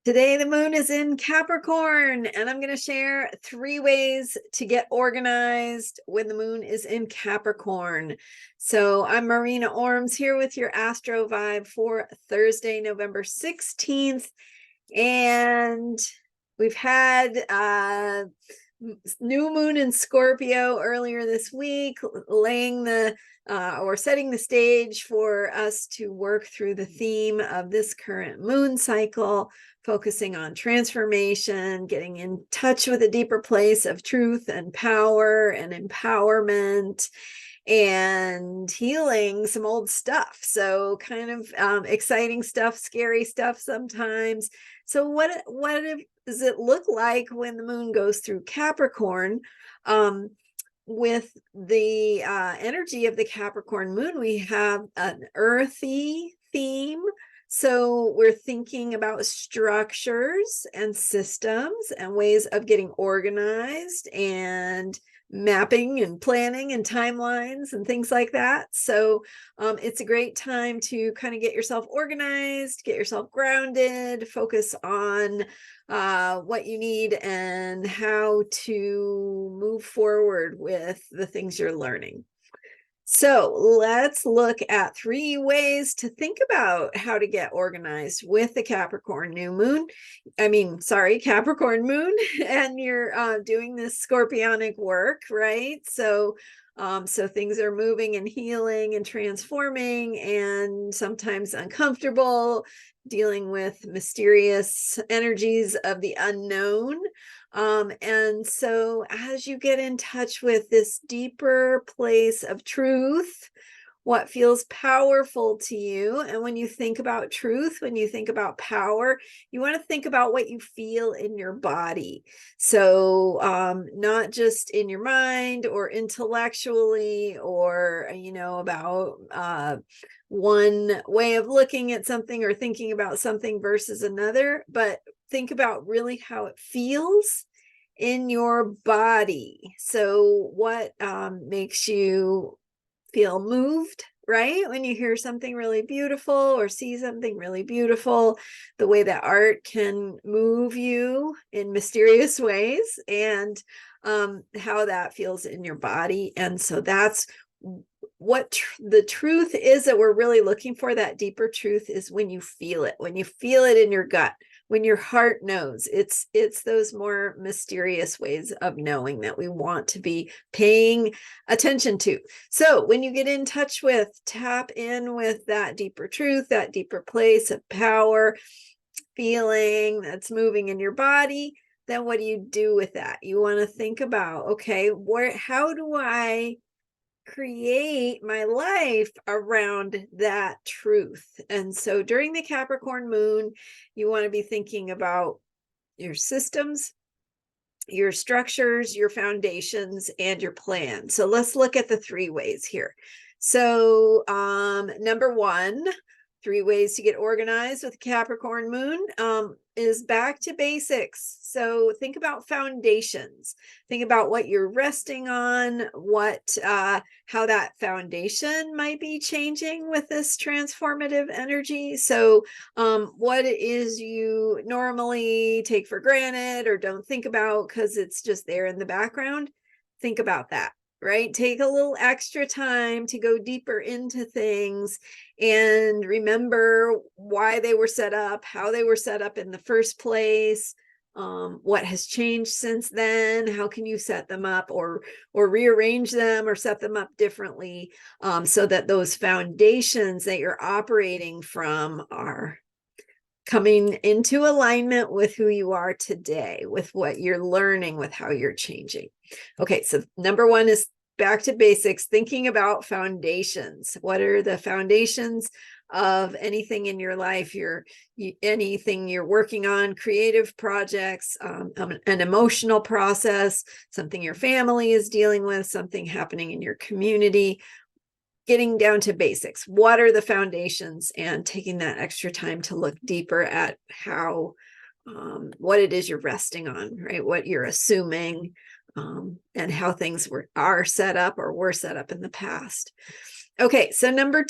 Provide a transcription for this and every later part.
Today, the moon is in Capricorn, and I'm going to share 3 ways to get organized when the moon is in Capricorn. So I'm Marina Ormes here with your Astro vibe for Thursday, November 16th. And we've had new moon in Scorpio earlier this week, laying the or setting the stage for us to work through the theme of this current moon cycle, focusing on transformation, getting in touch with a deeper place of truth and power and empowerment, and healing some old stuff. So kind of exciting stuff, scary stuff sometimes. So what does it look like when the moon goes through Capricorn? With the energy of the Capricorn moon, we have an earthy theme. So we're thinking about structures and systems and ways of getting organized and mapping and planning and timelines and things like that. So it's a great time to kind of get yourself organized, get yourself grounded, focus on what you need and how to move forward with the things you're learning. So let's look at 3 ways to think about how to get organized with the Capricorn new moon. Capricorn moon, and you're doing this scorpionic work, right? So things are moving and healing and transforming and sometimes uncomfortable, dealing with mysterious energies of the unknown. And so as you get in touch with this deeper place of truth, what feels powerful to you, and when you think about truth, when you think about power, you want to think about what you feel in your body. So not just in your mind or intellectually or, about one way of looking at something or thinking about something versus another, but think about really how it feels in your body. So what makes you feel moved, right? When you hear something really beautiful or see something really beautiful, the way that art can move you in mysterious ways, and how that feels in your body. And so that's what the truth is that we're really looking for. That deeper truth is when you feel it in your gut, when your heart knows. It's those more mysterious ways of knowing that we want to be paying attention to. So when you get in touch with, tap in with that deeper truth, that deeper place of power, feeling that's moving in your body, then what do you do with that? You want to think about, okay, how do I create my life around that truth? And so during the Capricorn moon, you want to be thinking about your systems, your structures, your foundations, and your plan. So let's look at the 3 ways here. So number 1, 3 ways to get organized with Capricorn moon is back to basics. So think about foundations. Think about what you're resting on, how that foundation might be changing with this transformative energy. So what it is you normally take for granted or don't think about because it's just there in the background, think about that. Right? Take a little extra time to go deeper into things and remember why they were set up, how they were set up in the first place, what has changed since then, how can you set them up or rearrange them or set them up differently, so that those foundations that you're operating from are coming into alignment with who you are today, with what you're learning, with how you're changing. Okay, so number 1 is back to basics, thinking about foundations. What are the foundations of anything in your life, anything you're working on, creative projects, an emotional process, something your family is dealing with, something happening in your community? Getting down to basics. What are the foundations? And taking that extra time to look deeper at how, what it is you're resting on, right? What you're assuming, and how things are set up or were set up in the past. Okay, so number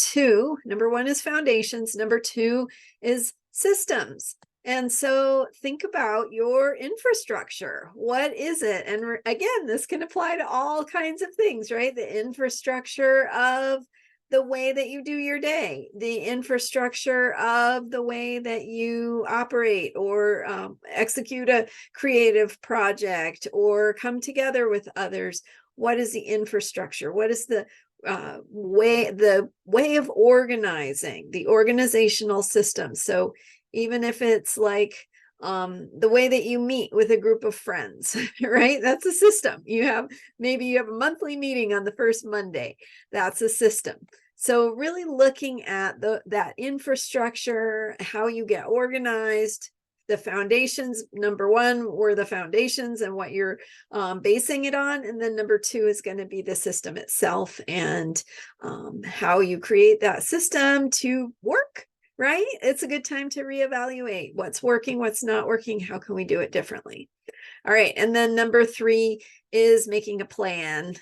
1 is foundations. Number 2 is systems. And so think about your infrastructure. What is it? And again, this can apply to all kinds of things, right? The infrastructure of the way that you do your day, the infrastructure of the way that you operate or execute a creative project or come together with others. What is the infrastructure? What is the way of organizing, the organizational system? So even if it's like the way that you meet with a group of friends, right? That's a system. Maybe you have a monthly meeting on the first Monday. That's a system. So really looking at that infrastructure, how you get organized, the foundations. Number one were the foundations and what you're basing it on. And then number two is going to be the system itself and how you create that system to work. Right? It's a good time to reevaluate what's working, what's not working, how can we do it differently? All right. And then number three is making a plan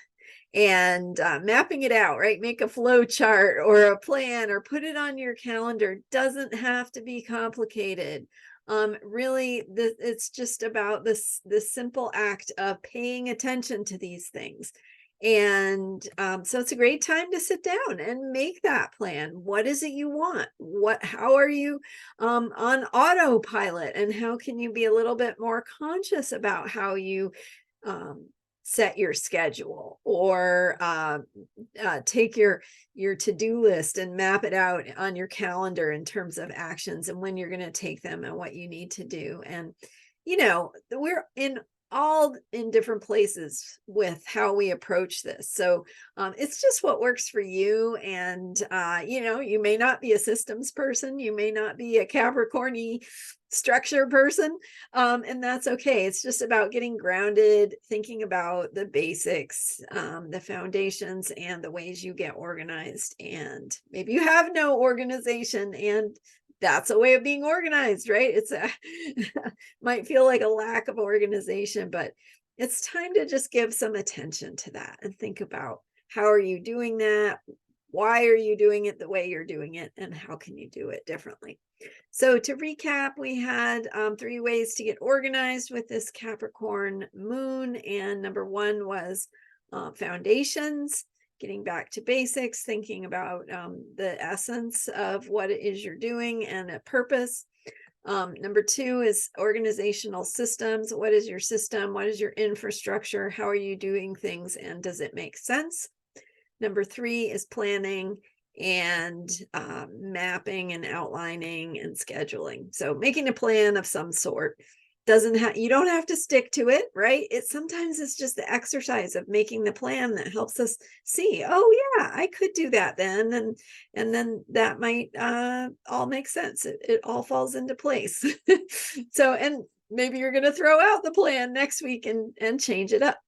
and mapping it out, right? Make a flow chart or a plan or put it on your calendar. Doesn't have to be complicated. Really, it's just about this simple act of paying attention to these things. And so it's a great time to sit down and make that plan. What is it you want? How are you on autopilot? And how can you be a little bit more conscious about how you set your schedule or take your to-do list and map it out on your calendar in terms of actions and when you're going to take them and what you need to do. And, we're all in different places with how we approach this. So it's just what works for you. And, you may not be a systems person. You may not be a Capricorn-y structure person. And that's okay. It's just about getting grounded, thinking about the basics, the foundations and the ways you get organized. And maybe you have no organization and that's a way of being organized, right? It's might feel like a lack of organization, but it's time to just give some attention to that and think about how are you doing that? Why are you doing it the way you're doing it? And how can you do it differently? So to recap, we had 3 ways to get organized with this Capricorn moon. And number one was foundations. Getting back to basics, thinking about the essence of what it is you're doing and a purpose. Number two is organizational systems. What is your system? What is your infrastructure? How are you doing things? And does it make sense? Number three is planning and mapping and outlining and scheduling. So making a plan of some sort. You don't have to stick to it, right? Sometimes it's just the exercise of making the plan that helps us see, oh yeah, I could do that then. And then that might all make sense. It all falls into place. So, and maybe you're going to throw out the plan next week and change it up.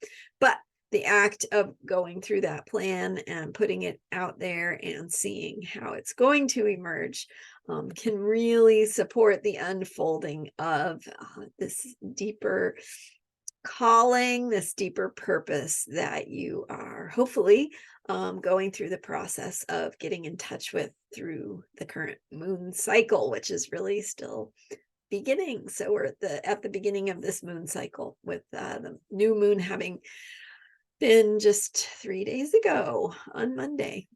But the act of going through that plan and putting it out there and seeing how it's going to emerge can really support the unfolding of this deeper calling, this deeper purpose that you are hopefully going through the process of getting in touch with through the current moon cycle, which is really still beginning. So we're at the beginning of this moon cycle with the new moon having been just 3 days ago on Monday,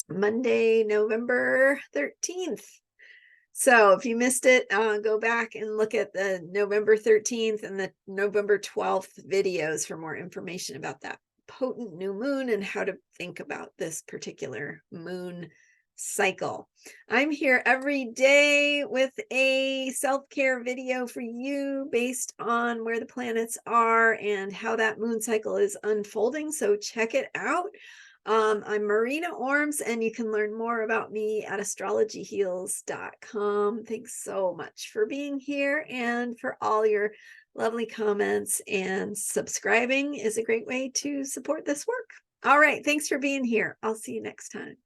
November 13th. So if you missed it, go back and look at the November 13th and the November 12th videos for more information about that potent new moon and how to think about this particular moon cycle. I'm here every day with a self-care video for you based on where the planets are and how that moon cycle is unfolding. So check it out. I'm Marina Ormes, and you can learn more about me at astrologyheals.com. Thanks so much for being here and for all your lovely comments, and subscribing is a great way to support this work. All right. Thanks for being here. I'll see you next time.